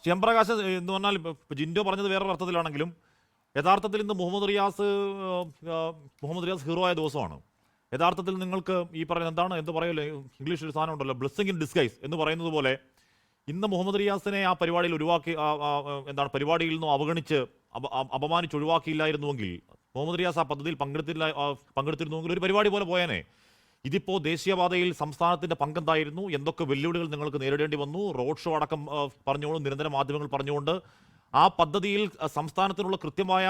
ശ്യാംപ്രകാശ് എന്ന് പറഞ്ഞാൽ ജിൻഡോ പറഞ്ഞത് വേറൊരു അർത്ഥത്തിലാണെങ്കിലും യഥാർത്ഥത്തിൽ ഇന്ന് മുഹമ്മദ് റിയാസ് ഹീറോ ആയ ദിവസമാണ്. യഥാർത്ഥത്തിൽ നിങ്ങൾക്ക് ഈ പറയുന്നത് എന്ത് പറയുമല്ലോ, ഇംഗ്ലീഷിൽ ഒരു സാധനം ഉണ്ടല്ലോ, ബ്ലെസ്സിങ് ഇൻ ഡിസ്ഗൈസ് എന്ന് പറയുന്നത് പോലെ ഇന്ന് മുഹമ്മദ് റിയാസിനെ ആ പരിപാടിയിൽ ഒഴിവാക്കി, പരിപാടിയിൽ നിന്നും അവഗണിച്ച് അപമാനിച്ച് ഒഴിവാക്കിയില്ലായിരുന്നുവെങ്കിൽ, മുഹമ്മദ് റിയാസ് ആ പദ്ധതിയിൽ പങ്കെടുത്തിരുന്നുവെങ്കിൽ ഒരു പരിപാടി പോലെ പോയേനെ. ഇതിപ്പോൾ ദേശീയപാതയിൽ സംസ്ഥാനത്തിൻ്റെ പങ്കെന്തായിരുന്നു, എന്തൊക്കെ വെല്ലുവിളികൾ നിങ്ങൾക്ക് നേരിടേണ്ടി വന്നു, റോഡ് ഷോ അടക്കം പറഞ്ഞുകൊണ്ട് നിരന്തര മാധ്യമങ്ങൾ പറഞ്ഞുകൊണ്ട് ആ പദ്ധതിയിൽ സംസ്ഥാനത്തിനുള്ള കൃത്യമായ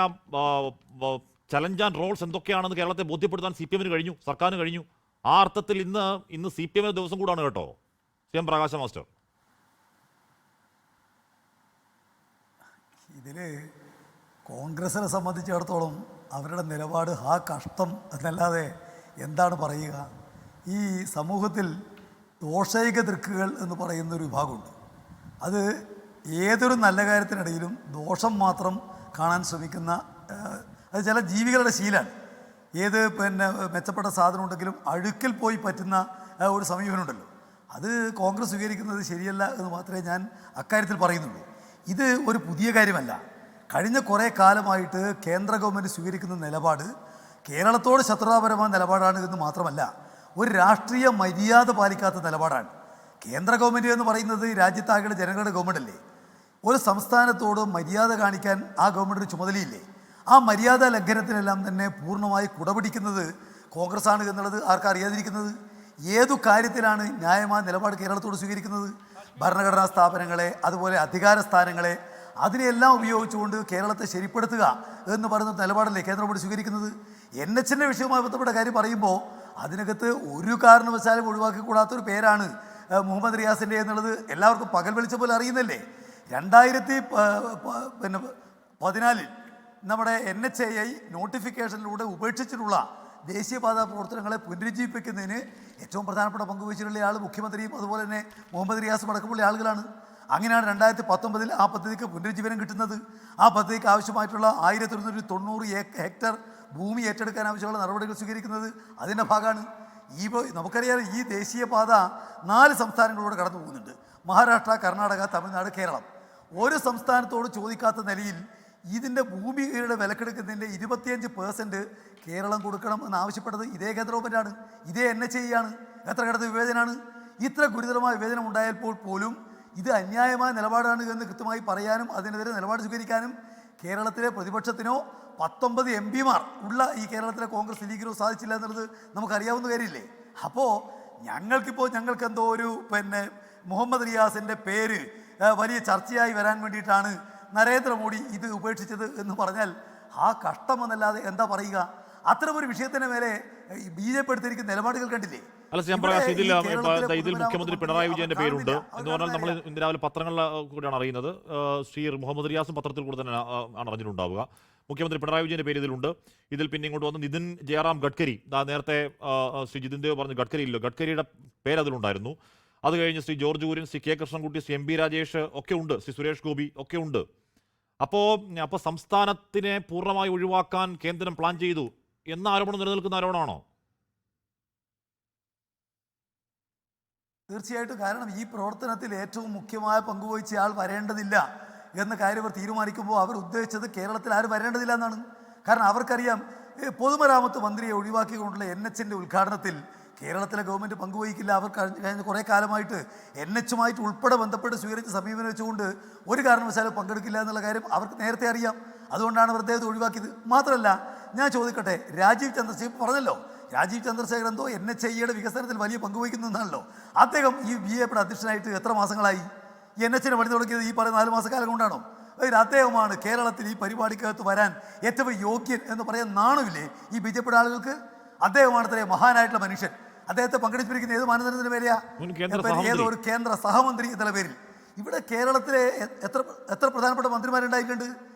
ചലഞ്ച് ആൻഡ് റോൾസ് എന്തൊക്കെയാണെന്ന് കേരളത്തെ ബോധ്യപ്പെടുത്താൻ CPM-ന് കഴിഞ്ഞു, സർക്കാരിന് കഴിഞ്ഞു. ആ അർത്ഥത്തിൽ ഇന്ന് CPM ദിവസം കൂടാണ് കേട്ടോ CM പ്രകാശ മാസ്റ്റർ. ഇതിൽ കോൺഗ്രസിനെ സംബന്ധിച്ചിടത്തോളം അവരുടെ നിലപാട് കഷ്ടം എന്നല്ലാതെ എന്താണ് പറയുക. ഈ സമൂഹത്തിൽ ദോഷൈക ദൃക്കുകൾ എന്ന് പറയുന്നൊരു വിഭാഗമുണ്ട്. അത് ഏതൊരു നല്ല കാര്യത്തിനിടയിലും ദോഷം മാത്രം കാണാൻ ശ്രമിക്കുന്ന, അത് ചില ജീവികളുടെ ശീലമാണ്. ഏത് മെച്ചപ്പെട്ട സാധനം ഉണ്ടെങ്കിലും അഴുക്കിൽ പോയി പറ്റുന്ന ഒരു സമീപനമുണ്ടല്ലോ, അത് കോൺഗ്രസ് സ്വീകരിക്കുന്നത് ശരിയല്ല എന്ന് മാത്രമേ ഞാൻ അക്കാര്യത്തിൽ പറയുന്നുള്ളൂ. ഇത് ഒരു പുതിയ കാര്യമല്ല. കഴിഞ്ഞ കുറേ കാലമായിട്ട് കേന്ദ്ര ഗവൺമെൻറ് സ്വീകരിക്കുന്ന നിലപാട് കേരളത്തോട് ശത്രുതാപരമായ നിലപാടാണ് എന്ന് മാത്രമല്ല, ഒരു രാഷ്ട്രീയ മര്യാദ പാലിക്കാത്ത നിലപാടാണ്. കേന്ദ്ര ഗവൺമെൻറ് എന്ന് പറയുന്നത് രാജ്യത്താകെ ജനങ്ങളുടെ ഗവൺമെൻറ് അല്ലേ. ഒരു സംസ്ഥാനത്തോട് മര്യാദ കാണിക്കാൻ ആ ഗവൺമെൻറ്റിന് ചുമതലയില്ലേ. ആ മര്യാദ ലംഘനത്തിനെല്ലാം തന്നെ പൂർണ്ണമായി കുടപിടിക്കുന്നത് കോൺഗ്രസ്സാണ് എന്നുള്ളത് ആർക്കറിയാതിരിക്കുന്നത്. ഏതു കാര്യത്തിലാണ് ന്യായമായ നിലപാട് കേരളത്തോട് സ്വീകരിക്കുന്നത്? ഭരണഘടനാ സ്ഥാപനങ്ങളെ, അതുപോലെ അധികാര സ്ഥാനങ്ങളെ, അതിനെല്ലാം ഉപയോഗിച്ചുകൊണ്ട് കേരളത്തെ ശരിപ്പെടുത്തുക എന്ന് പറയുന്ന നിലപാടല്ലേ കേന്ദ്ര ഗവൺമെൻറ് സ്വീകരിക്കുന്നത്. NH-ൻ്റെ വിഷയവുമായി ബന്ധപ്പെട്ട കാര്യം പറയുമ്പോൾ അതിനകത്ത് ഒരു കാരണവശാലും ഒഴിവാക്കിക്കൂടാത്തൊരു പേരാണ് മുഹമ്മദ് റിയാസിൻ്റെ എന്നുള്ളത് എല്ലാവർക്കും പകൽ വെളിച്ച പോലെ അറിയുന്നല്ലേ. 2014 നമ്മുടെ NHAI നോട്ടിഫിക്കേഷനിലൂടെ ഉപേക്ഷിച്ചിട്ടുള്ള ദേശീയപാത പ്രവർത്തനങ്ങളെ പുനരുജ്ജീവിപ്പിക്കുന്നതിന് ഏറ്റവും പ്രധാനപ്പെട്ട പങ്കുവഹിച്ചിട്ടുള്ള ആൾ മുഖ്യമന്ത്രിയും അതുപോലെ തന്നെ മുഹമ്മദ് റിയാസും അടക്കമുള്ള ആളുകളാണ്. അങ്ങനെയാണ് 2019 ആ പദ്ധതിക്ക് പുനരുജ്ജീവനം കിട്ടുന്നത്. ആ പദ്ധതിക്ക് ആവശ്യമായിട്ടുള്ള 1190 ഹെക്ടർ ഭൂമി ഏറ്റെടുക്കാൻ ആവശ്യമുള്ള നടപടികൾ സ്വീകരിക്കുന്നത് അതിൻ്റെ ഭാഗമാണ്. നമുക്കറിയാം, ഈ ദേശീയപാത 4 സംസ്ഥാനങ്ങളിലൂടെ കടന്നു പോകുന്നുണ്ട്: മഹാരാഷ്ട്ര, കർണാടക, തമിഴ്നാട്, കേരളം. ഒരു സംസ്ഥാനത്തോട് ചോദിക്കാത്ത നിലയിൽ ഇതിൻ്റെ ഭൂമിയുടെ വിലക്കെടുക്കുന്നതിൻ്റെ 25% കേരളം കൊടുക്കണം എന്നാവശ്യപ്പെട്ടത് ഇതേ കേന്ദ്ര ഗവൺമെൻറ്റാണ്, ഇതേ NHAI ആണ്. എത്ര കടത്ത് വിവേചനമാണ്! ഇത്ര ഗുരുതരമായ വിവേചനം ഉണ്ടായപ്പോൾ പോലും ഇത് അന്യായമായ നിലപാടാണ് എന്ന് കൃത്യമായി പറയാനും അതിനെതിരെ നിലപാട് സ്വീകരിക്കാനും കേരളത്തിലെ പ്രതിപക്ഷത്തിനോ 19 MP-മാർ ഉള്ള ഈ കേരളത്തിലെ കോൺഗ്രസ് ലീഗിനോ സാധിച്ചില്ല എന്നുള്ളത് നമുക്കറിയാവുന്ന കാര്യമില്ലേ. അപ്പോൾ ഞങ്ങൾക്കെന്തോ ഒരു മുഹമ്മദ് റിയാസിൻ്റെ പേര് വലിയ ചർച്ചയായി വരാൻ വേണ്ടിയിട്ടാണ് നരേന്ദ്രമോദി ഇത് ഉപേക്ഷിച്ചത് എന്ന് പറഞ്ഞാൽ കഷ്ടമെന്നല്ലാതെ എന്താ പറയുക. അത്തരമൊരു വിഷയത്തിന് മേലെ BJP എടുത്തിരിക്കുന്ന നിലപാടുകൾ കണ്ടില്ലേ. അല്ല ഇതിൽ മുഖ്യമന്ത്രി പിണറായി വിജയന്റെ പേരുണ്ട് എന്ന് പറഞ്ഞാൽ നമ്മൾ ഇന്ന് രാവിലെ പത്രങ്ങളിൽ കൂടെയാണ് അറിയുന്നത്. ശ്രീ മുഹമ്മദ് റിയാസും പത്രത്തിൽ കൂടെ തന്നെ ആണ് അറിഞ്ഞിട്ടുണ്ടാവുക. മുഖ്യമന്ത്രി പിണറായി വിജയന്റെ പേര് ഇതിലുണ്ട്. ഇതിൽ പിന്നെ ഇങ്ങോട്ട് വന്ന് നിതിൻ ജയറാം ഗഡ്കരി, നേരത്തെ ശ്രീ ജിതിൻ ദേവ് പറഞ്ഞ ഗഡ്കരിയുടെ പേര് അതിലുണ്ടായിരുന്നു. അത് കഴിഞ്ഞ് Shri George Kurian, Shri K Krishnankutty, Shri MP Rajesh ഒക്കെ ഉണ്ട്, ശ്രീ സുരേഷ് ഗോപി ഒക്കെ ഉണ്ട്. അപ്പോൾ സംസ്ഥാനത്തിനെ പൂർണ്ണമായി ഒഴിവാക്കാൻ കേന്ദ്രം പ്ലാൻ ചെയ്തു എന്ന ആരോപണം നിലനിൽക്കുന്ന ആരോപണമാണോ? തീർച്ചയായിട്ടും. കാരണം ഈ പ്രവർത്തനത്തിൽ ഏറ്റവും മുഖ്യമായ പങ്കുവഹിച്ച ആൾ വരേണ്ടതില്ല എന്ന കാര്യം അവർ തീരുമാനിക്കുമ്പോൾ അവർ ഉദ്ദേശിച്ചത് കേരളത്തിൽ ആരും വരേണ്ടതില്ല എന്നാണ്. കാരണം അവർക്കറിയാം, പൊതുമരാമത്ത് മന്ത്രിയെ ഒഴിവാക്കിക്കൊണ്ടുള്ള NH-ൻ്റെ ഉദ്ഘാടനത്തിൽ കേരളത്തിലെ ഗവൺമെൻറ് പങ്കുവഹിക്കില്ല. അവർ കഴിഞ്ഞ കുറേ കാലമായിട്ട് NH-ഉമായിട്ട് ഉൾപ്പെടെ ബന്ധപ്പെട്ട് സ്വീകരിച്ച സമീപനം വെച്ചുകൊണ്ട് ഒരു കാരണവശാലും പങ്കെടുക്കില്ല എന്നുള്ള കാര്യം അവർക്ക് നേരത്തെ അറിയാം. അതുകൊണ്ടാണ് അവർ അദ്ദേഹത്തെ ഒഴിവാക്കിയത്. മാത്രമല്ല, ഞാൻ ചോദിക്കട്ടെ, രാജീവ് ചന്ദ്രശേഖർ പറഞ്ഞല്ലോ, രാജീവ് ചന്ദ്രശേഖർ എന്തോ NHAIയുടെ വികസനത്തിൽ വലിയ പങ്കുവഹിക്കുന്നതാണല്ലോ. അദ്ദേഹം ഈ BJP അധ്യക്ഷനായിട്ട് എത്ര മാസങ്ങളായി? NH-നെ പണി തുടങ്ങിയത് ഈ പറയുന്ന 4 മാസക്കാലം കൊണ്ടാണോ? അദ്ദേഹമാണ് കേരളത്തിൽ ഈ പരിപാടിക്കകത്ത് വരാൻ ഏറ്റവും യോഗ്യൻ എന്ന് പറയാൻ നാണമില്ലേ ഈ BJP ആളുകൾക്ക്? അദ്ദേഹമാണ് അത്രേ മഹാനായിട്ടുള്ള മനുഷ്യൻ. അദ്ദേഹത്തെ പങ്കെടുപ്പിച്ചിരിക്കുന്ന ഏത് മാനദണ്ഡത്തിന് മേലെയാ? ഏതോ ഒരു കേന്ദ്ര സഹമന്ത്രി എന്നുള്ള പേരിൽ. ഇവിടെ കേരളത്തിലെ എത്ര പ്രധാനപ്പെട്ട മന്ത്രിമാരുണ്ടായിട്ടുണ്ട്?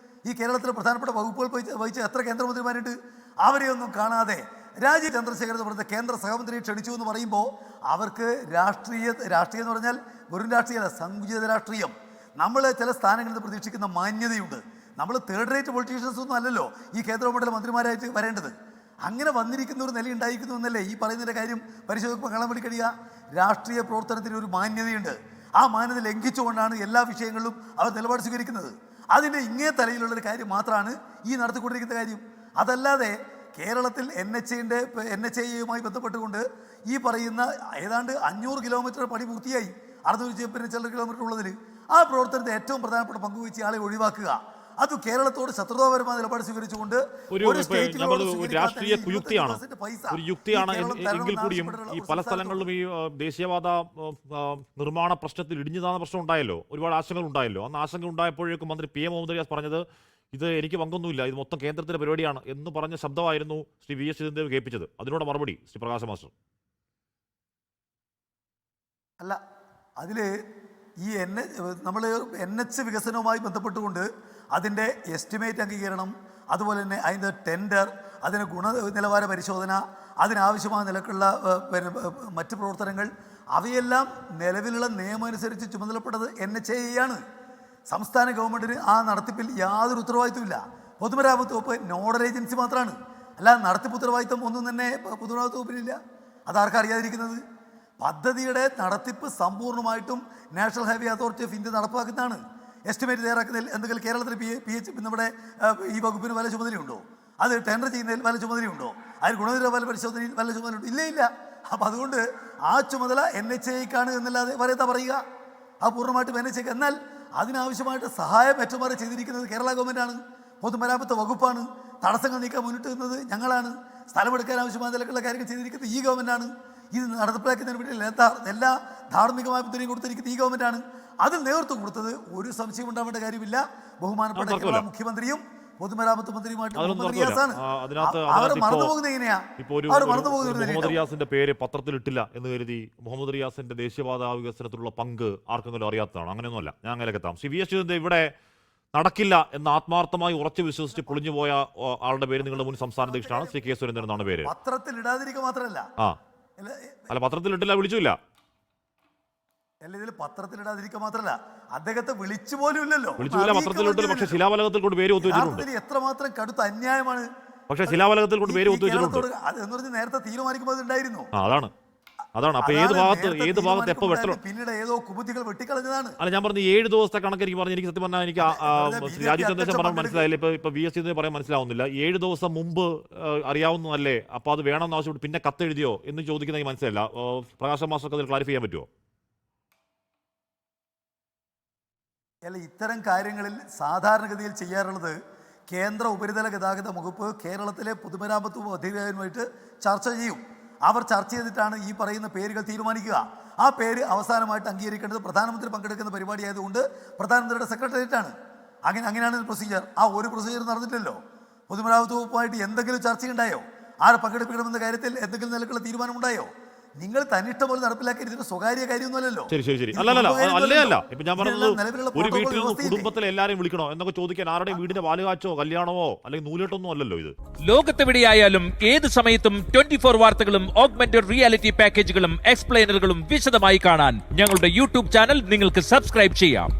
ഈ കേരളത്തിലെ പ്രധാനപ്പെട്ട വകുപ്പുകൾ വഹിച്ച എത്ര കേന്ദ്രമന്ത്രിമാരുണ്ട്? അവരെയൊന്നും കാണാതെ രാജീവ് ചന്ദ്രശേഖർ എന്ന് പറയുന്ന കേന്ദ്ര സഹമന്ത്രിയെ ക്ഷണിച്ചു എന്ന് പറയുമ്പോൾ അവർക്ക് രാഷ്ട്രീയം എന്ന് പറഞ്ഞാൽ വെറും രാഷ്ട്രീയമല്ല, സങ്കുചിത രാഷ്ട്രീയം. നമ്മൾ ചില സ്ഥാനങ്ങളിൽ നിന്ന് പ്രതീക്ഷിക്കുന്ന മാന്യതയുണ്ട്. നമ്മൾ തേർഡ് റേറ്റ് പൊളിറ്റീഷ്യൻസ് ഒന്നും അല്ലല്ലോ ഈ കേന്ദ്ര ഗവൺമെൻറ്റിലെ മന്ത്രിമാരായിട്ട് വരേണ്ടത്. അങ്ങനെ വന്നിരിക്കുന്ന ഒരു നില ഉണ്ടായിരിക്കുന്നു എന്നല്ലേ ഈ പറയുന്നതിൻ്റെ കാര്യം പരിശോധിക്കുമ്പോൾ കാണാൻ വേണ്ടി കഴിയുക. രാഷ്ട്രീയ പ്രവർത്തനത്തിന് ഒരു മാന്യതയുണ്ട്. ആ മാന്യത ലംഘിച്ചുകൊണ്ടാണ് എല്ലാ വിഷയങ്ങളിലും അവർ നിലപാട് സ്വീകരിക്കുന്നത്. അതിൻ്റെ ഇങ്ങേ തലയിലുള്ളൊരു കാര്യം മാത്രമാണ് ഈ നടത്തിക്കൊണ്ടിരിക്കുന്ന കാര്യം. അതല്ലാതെ കേരളത്തിൽ NHAയുമായി ബന്ധപ്പെട്ടുകൊണ്ട് ഈ പറയുന്ന ഏതാണ്ട് 500 കിലോമീറ്റർ പണി പൂർത്തിയായി, 650 ചില കിലോമീറ്റർ ഉള്ളതിൽ ആ പ്രവർത്തനത്തെ ഏറ്റവും പ്രധാനപ്പെട്ട പങ്കുവെച്ച് ആളെ ഒഴിവാക്കുക, അത് കേരളത്തോട് ശത്രുതാപരമായ നിലപാട് സ്വീകരിച്ചുകൊണ്ട് രാഷ്ട്രീയ യുക്തിയാണ് എങ്കിൽ കൂടിയും ഈ പല സ്ഥലങ്ങളിലും ഈ ദേശീയവാദ നിർമ്മാണ പ്രശ്നത്തിൽ ഇടിഞ്ഞു താന്ന പ്രശ്നം ഉണ്ടായല്ലോ, ഒരുപാട് ആശങ്കകൾ ഉണ്ടായല്ലോ. അന്ന് ആശങ്ക ഉണ്ടായപ്പോഴേക്കും മന്ത്രി PM മുഹമ്മദ് റിയാസ് പറഞ്ഞത് ഇത് എനിക്ക് പങ്കൊന്നുമില്ല, ഇത് മൊത്തം കേന്ദ്രത്തിന്റെ പരിപാടിയാണ് എന്ന് പറഞ്ഞ ശബ്ദമായിരുന്നു ശ്രീ VS ചിദംബരം കേൾപ്പിച്ചത്. അതിനോട് മറുപടി ശ്രീ പ്രകാശ മാസ്റ്റർ. അല്ല, അതിൽ ഈ നമ്മൾ NH വികസനവുമായി ബന്ധപ്പെട്ടുകൊണ്ട് അതിൻ്റെ എസ്റ്റിമേറ്റ് അംഗീകരണം, അതുപോലെ തന്നെ അതിൻ്റെ ടെൻഡർ, അതിന് ഗുണനിലവാര പരിശോധന, അതിനാവശ്യമായ നിലക്കുള്ള മറ്റ് പ്രവർത്തനങ്ങൾ, അവയെല്ലാം നിലവിലുള്ള നിയമം അനുസരിച്ച് ചുമതലപ്പെട്ടത് NHAയാണ്. സംസ്ഥാന ഗവൺമെൻറ്റിന് ആ നടത്തിപ്പിൽ യാതൊരു ഉത്തരവാദിത്വമില്ല. പൊതുമരാമത്ത് വകുപ്പ് നോഡൽ ഏജൻസി മാത്രമാണ്. അല്ല, നടത്തിപ്പ് ഉത്തരവാദിത്വം ഒന്നും തന്നെ പൊതുമരാമത്ത് വകുപ്പിനില്ല. അതാർക്കും അറിയാതിരിക്കുന്നത്? പദ്ധതിയുടെ നടത്തിപ്പ് സമ്പൂർണ്ണമായിട്ടും national highway authority of India നടപ്പാക്കുന്നതാണ്. എസ്റ്റിമേറ്റ് തയ്യാറാക്കുന്നതിൽ എന്തെങ്കിലും കേരളത്തിൽ നമ്മുടെ ഈ വകുപ്പിന് വല്ല ചുമതലയുണ്ടോ? അത് ടെൻഡർ ചെയ്യുന്നതിൽ വല്ല ചുമതലയുണ്ടോ? അതിൽ ഗുണനിലവാര പരിശോധനയിൽ വല്ല ചുമതലയുണ്ടോ? ഇല്ല. അപ്പം അതുകൊണ്ട് ആ ചുമതല NHAയ്ക്കാണ് എന്നല്ലാതെ വരെന്താ പറയുക? ആ പൂർണ്ണമായിട്ടും NHAയ്ക്ക്. എന്നാൽ അതിനാവശ്യമായിട്ട് സഹായം ഏറ്റുമാറി ചെയ്തിരിക്കുന്നത് കേരള ഗവൺമെൻറ്റാണ്, പൊതുമരാമത്ത് വകുപ്പാണ്. തടസ്സങ്ങൾ നീക്കാൻ മുന്നിട്ട് നിന്നത് ഞങ്ങളാണ്. സ്ഥലമെടുക്കാൻ ആവശ്യമായ നിലക്കുള്ള കാര്യങ്ങൾ ചെയ്തിരിക്കുന്നത് ഈ ഗവൺമെൻറ്റാണ്. ഇത് നടപ്പിലാക്കുന്നതിന് വേണ്ടി എല്ലാ ധാർമ്മികമായ പിന്തുണയും കൊടുത്തിരിക്കുന്നത് ഈ ഗവൺമെൻറ്റാണ്. അതിൽ നേതൃത്വം കൊടുത്തത് ഒരു സംശയം ഉണ്ടാവേണ്ട കാര്യമില്ല ബഹുമാനപ്പെട്ട കേരള മുഖ്യമന്ത്രിയും പൊതുമരാമത്ത് മന്ത്രിയുമായിട്ട് മറന്നുപോകുന്നത് എങ്ങനെയാ? മുഹമ്മദ് റിയാസിന്റെ പേര് പത്രത്തിലിട്ടില്ല എന്ന് കരുതി മുഹമ്മദ് റിയാസിന്റെ ദേശീയപാത വികസനത്തിലുള്ള പങ്ക് ആർക്കെങ്കിലും അറിയാത്തതാണ്? അങ്ങനെയൊന്നുമല്ല. ഞാൻ അങ്ങനെയൊക്കെ എത്താം. ശ്രീ VS ചിദംബരം ഇവിടെ നടക്കില്ല എന്ന് ആത്മാർത്ഥമായി ഉറച്ചു വിശ്വസിച്ച് പൊളിഞ്ഞുപോയ ആളുടെ പേര് നിങ്ങളുടെ മുൻ സംസ്ഥാന അധ്യക്ഷനാണ് ശ്രീ K സുരേന്ദ്രൻ എന്നാണ് പേര്. പത്രത്തിൽ ഇടാതിരിക്കുക മാത്രമല്ല, അല്ല പത്രത്തിലിട്ടില്ല, വിളിച്ചില്ല. ഇതിൽ പത്രത്തിലിടാതിരിക്കുക മാത്രമല്ല, അദ്ദേഹത്തെ വിളിച്ചു പോലും ഇല്ലല്ലോ. പത്രത്തിലിട്ടില്ല, പക്ഷേ ശിലാഫലകത്തിൽ കൊണ്ട് പേര് ഒത്തുവെച്ചിട്ടുണ്ട്. എത്രമാത്രം കടുത്ത അന്യായമാണ്. പക്ഷേ ശിലാഫലകത്തിൽ കൊണ്ട് പേര് ഒത്തുവെച്ചിട്ടുണ്ട്. എന്ന് പറഞ്ഞ് നേരത്തെ തീരുമാനിക്കുമ്പോൾ ഉണ്ടായിരുന്നു. അതാണ്. അപ്പൊ ഏത് ഭാഗത്ത് എപ്പോൾ വെട്ടണം? പിന്നീട് ഏതോ കുബുദ്ധികൾ വെട്ടിക്കളഞ്ഞതാണ്. അല്ല, ഞാൻ പറഞ്ഞു 7 ദിവസത്തെ കണക്ക് എനിക്ക് പറഞ്ഞു. എനിക്ക് സത്യം പറഞ്ഞാൽ എനിക്ക് രാജ്യത്തെ നിർദ്ദേശം പറഞ്ഞാൽ മനസ്സിലായില്ല. ഇപ്പൊ VS ചിദംബരം പറയാൻ മനസ്സിലാവുന്നില്ല. 7 ദിവസം മുമ്പ് അറിയാവുന്നതല്ലേ, അപ്പൊ അത് വേണമെന്ന് ആവശ്യപ്പെട്ട് പിന്നെ കത്തെഴുതിയോ എന്ന് ചോദിക്കുന്നത് മനസ്സിലായില്ല. പ്രകാശ മാസ്റ്റർക്ക് അതിൽ ക്ലാരിഫൈ ചെയ്യാൻ പറ്റുമോ? അല്ല, ഇത്തരം കാര്യങ്ങളിൽ സാധാരണഗതിയിൽ ചെയ്യാറുള്ളത് കേന്ദ്ര ഉപരിതല ഗതാഗത വകുപ്പ് കേരളത്തിലെ പൊതുമരാമത്ത് അധികാരിയുമായിട്ട് ചർച്ച ചെയ്യും. അവർ ചർച്ച ചെയ്തിട്ടാണ് ഈ പറയുന്ന പേരുകൾ തീരുമാനിക്കുക. ആ പേര് അവസാനമായിട്ട് അംഗീകരിക്കേണ്ടത് പ്രധാനമന്ത്രി പങ്കെടുക്കുന്ന പരിപാടി ആയതുകൊണ്ട് പ്രധാനമന്ത്രിയുടെ സെക്രട്ടേറിയറ്റാണ്. അങ്ങനെയാണ് പ്രൊസീജിയർ. ആ ഒരു പ്രൊസീജിയർ നടന്നിട്ടില്ലല്ലോ. പൊതുമരാമത്ത് വകുപ്പുമായിട്ട് എന്തെങ്കിലും ചർച്ചയുണ്ടായോ? ആരെ പങ്കെടുപ്പിക്കണമെന്ന കാര്യത്തിൽ എന്തെങ്കിലും നിലക്കുള്ള തീരുമാനമുണ്ടായോ? നിങ്ങൾ തന്നിഷ്ടം പോലെ നടപ്പിലാക്കി ഇതിന് സ്വകാര്യ കാര്യമൊന്നുമല്ലോ. ശരി. അല്ല ഇപ്പൊ ഞാൻ പറഞ്ഞത് ഒരു വീട്ടിൽ നിന്ന് കുടുംബത്തിലെ എല്ലാരെയും വിളിക്കണോ എന്നൊക്കെ ചോദിക്കാൻ ആരുടെയും വീടിന്റെ പാലുകാച്ചോ കല്യാണമോ അല്ലെങ്കിൽ നൂലിട്ടൊന്നും അല്ലല്ലോ ഇത്. ലോകത്തെവിടെയായാലും ഏത് സമയത്തും 24 വാർത്തകളും ഓഗ്മെന്റഡ് റിയാലിറ്റി പാക്കേജുകളും എക്സ്പ്ലെയിനറുകളും വിശദമായി കാണാൻ ഞങ്ങളുടെ YouTube ചാനൽ നിങ്ങൾക്ക് സബ്സ്ക്രൈബ് ചെയ്യാം.